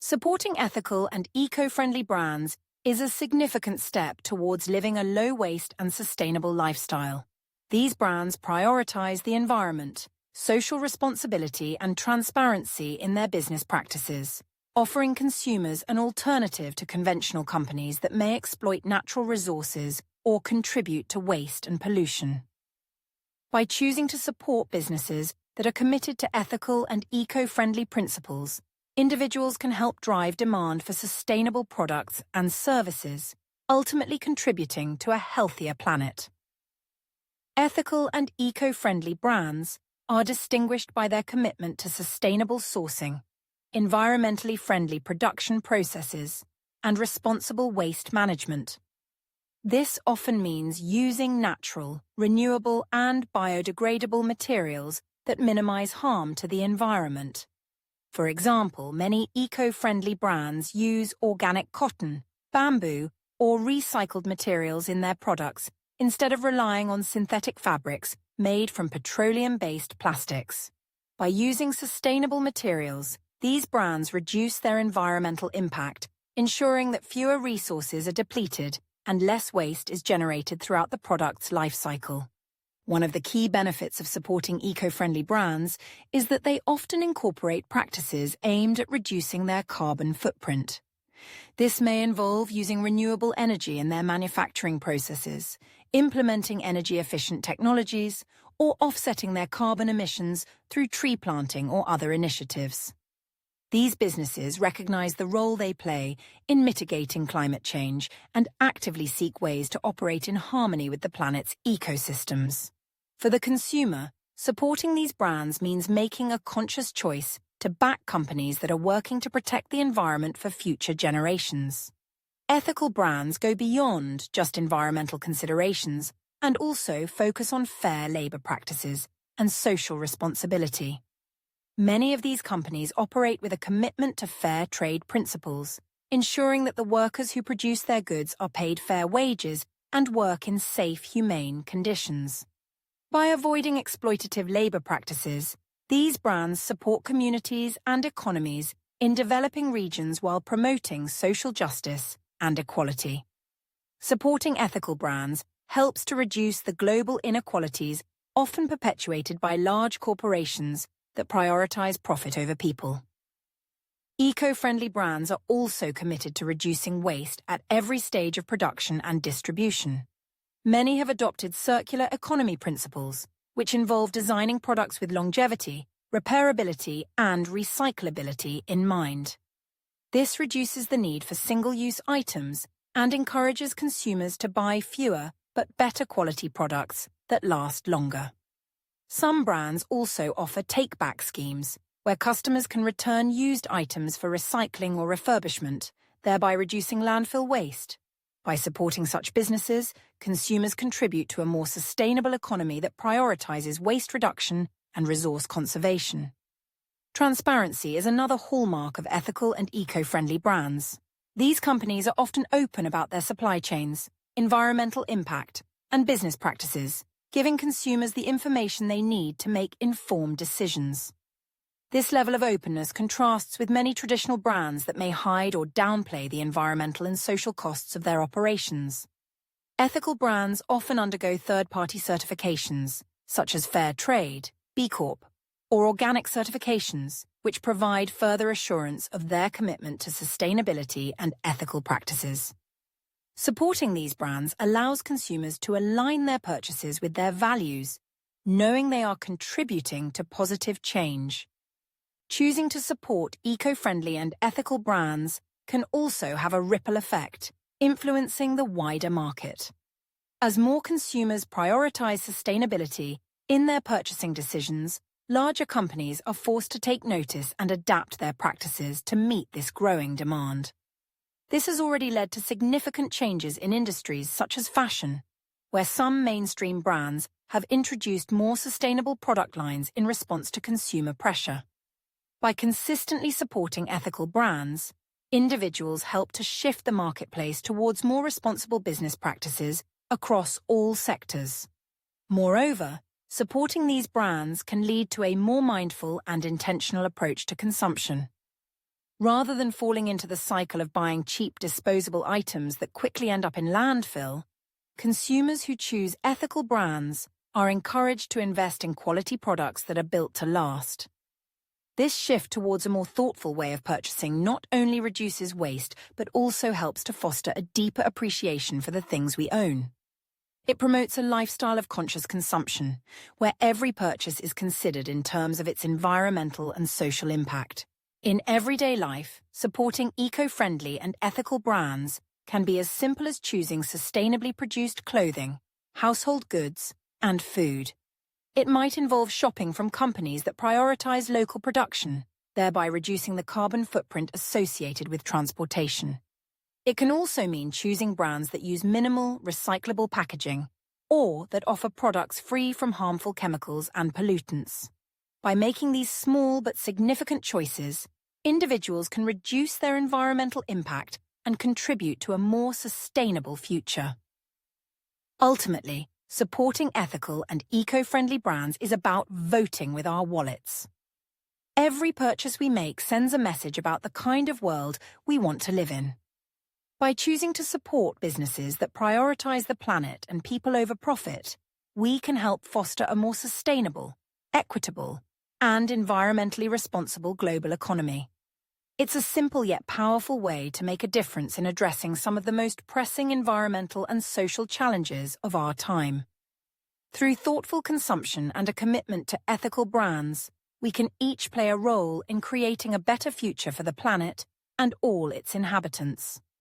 Supporting ethical and eco-friendly brands is a significant step towards living a low-waste and sustainable lifestyle. These brands prioritize the environment, social responsibility, and transparency in their business practices, offering consumers an alternative to conventional companies that may exploit natural resources or contribute to waste and pollution. By choosing to support businesses that are committed to ethical and eco-friendly principles, individuals can help drive demand for sustainable products and services, ultimately contributing to a healthier planet. Ethical and eco-friendly brands are distinguished by their commitment to sustainable sourcing, environmentally friendly production processes, and responsible waste management. This often means using natural, renewable, and biodegradable materials that minimize harm to the environment. For example, many eco-friendly brands use organic cotton, bamboo, or recycled materials in their products instead of relying on synthetic fabrics made from petroleum-based plastics. By using sustainable materials, these brands reduce their environmental impact, ensuring that fewer resources are depleted and less waste is generated throughout the product's life cycle. One of the key benefits of supporting eco-friendly brands is that they often incorporate practices aimed at reducing their carbon footprint. This may involve using renewable energy in their manufacturing processes, implementing energy-efficient technologies, or offsetting their carbon emissions through tree planting or other initiatives. These businesses recognize the role they play in mitigating climate change and actively seek ways to operate in harmony with the planet's ecosystems. For the consumer, supporting these brands means making a conscious choice to back companies that are working to protect the environment for future generations. Ethical brands go beyond just environmental considerations and also focus on fair labor practices and social responsibility. Many of these companies operate with a commitment to fair trade principles, ensuring that the workers who produce their goods are paid fair wages and work in safe, humane conditions. By avoiding exploitative labor practices, these brands support communities and economies in developing regions while promoting social justice and equality. Supporting ethical brands helps to reduce the global inequalities often perpetuated by large corporations that prioritize profit over people. Eco-friendly brands are also committed to reducing waste at every stage of production and distribution. Many have adopted circular economy principles, which involve designing products with longevity, repairability, and recyclability in mind. This reduces the need for single-use items and encourages consumers to buy fewer but better quality products that last longer. Some brands also offer take-back schemes, where customers can return used items for recycling or refurbishment, thereby reducing landfill waste. By supporting such businesses, consumers contribute to a more sustainable economy that prioritizes waste reduction and resource conservation. Transparency is another hallmark of ethical and eco-friendly brands. These companies are often open about their supply chains, environmental impact, and business practices, giving consumers the information they need to make informed decisions. This level of openness contrasts with many traditional brands that may hide or downplay the environmental and social costs of their operations. Ethical brands often undergo third-party certifications, such as Fair Trade, B Corp, or organic certifications, which provide further assurance of their commitment to sustainability and ethical practices. Supporting these brands allows consumers to align their purchases with their values, knowing they are contributing to positive change. Choosing to support eco-friendly and ethical brands can also have a ripple effect, influencing the wider market. As more consumers prioritize sustainability in their purchasing decisions, larger companies are forced to take notice and adapt their practices to meet this growing demand. This has already led to significant changes in industries such as fashion, where some mainstream brands have introduced more sustainable product lines in response to consumer pressure. By consistently supporting ethical brands, individuals help to shift the marketplace towards more responsible business practices across all sectors. Moreover, supporting these brands can lead to a more mindful and intentional approach to consumption. Rather than falling into the cycle of buying cheap disposable items that quickly end up in landfill, consumers who choose ethical brands are encouraged to invest in quality products that are built to last. This shift towards a more thoughtful way of purchasing not only reduces waste, but also helps to foster a deeper appreciation for the things we own. It promotes a lifestyle of conscious consumption, where every purchase is considered in terms of its environmental and social impact. In everyday life, supporting eco-friendly and ethical brands can be as simple as choosing sustainably produced clothing, household goods, and food. It might involve shopping from companies that prioritize local production, thereby reducing the carbon footprint associated with transportation. It can also mean choosing brands that use minimal, recyclable packaging, or that offer products free from harmful chemicals and pollutants. By making these small but significant choices, individuals can reduce their environmental impact and contribute to a more sustainable future. Ultimately, supporting ethical and eco-friendly brands is about voting with our wallets. Every purchase we make sends a message about the kind of world we want to live in. By choosing to support businesses that prioritize the planet and people over profit, we can help foster a more sustainable, equitable, and environmentally responsible global economy. It's a simple yet powerful way to make a difference in addressing some of the most pressing environmental and social challenges of our time. Through thoughtful consumption and a commitment to ethical brands, we can each play a role in creating a better future for the planet and all its inhabitants.